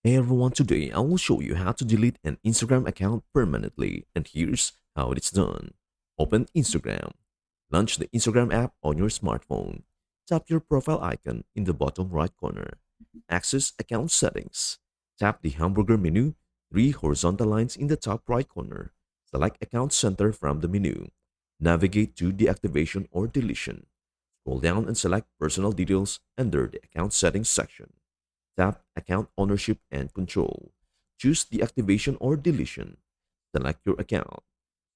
Hey everyone, today I will show you how to delete an Instagram account permanently, and here's how it's done. Open Instagram. Launch the Instagram app on your smartphone. Tap your profile icon in the bottom right corner. Access account settings. Tap the hamburger menu, three horizontal lines in the top right corner. Select account center from the menu. Navigate to deactivation or deletion. Scroll down and select personal details under the account settings section. Tap Account Ownership and Control. Choose deactivation or deletion. Select your account.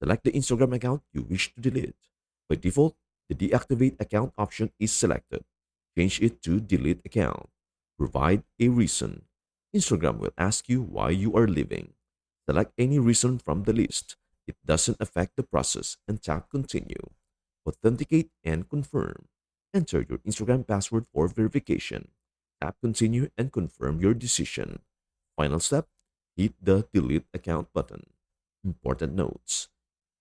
Select the Instagram account you wish to delete. By default, the Deactivate Account option is selected. Change it to Delete Account. Provide a reason. Instagram will ask you why you are leaving. Select any reason from the list. It doesn't affect the process and tap Continue. Authenticate and confirm. Enter your Instagram password for verification. Tap Continue and confirm your decision. Final step, hit the Delete Account button. Important notes.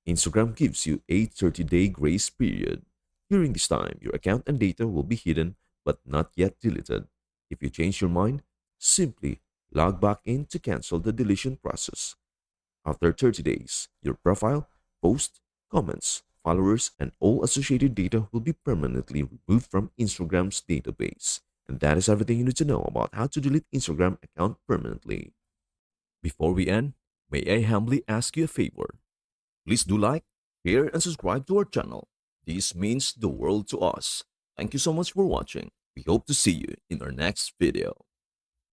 Instagram gives you a 30-day grace period. During this time, your account and data will be hidden but not yet deleted. If you change your mind, simply log back in to cancel the deletion process. After 30 days, your profile, posts, comments, followers, and all associated data will be permanently removed from Instagram's database. And that is everything you need to know about how to delete Instagram account permanently. Before we end, may I humbly ask you a favor? Please do like, share, and subscribe to our channel. This means the world to us. Thank you so much for watching. We hope to see you in our next video.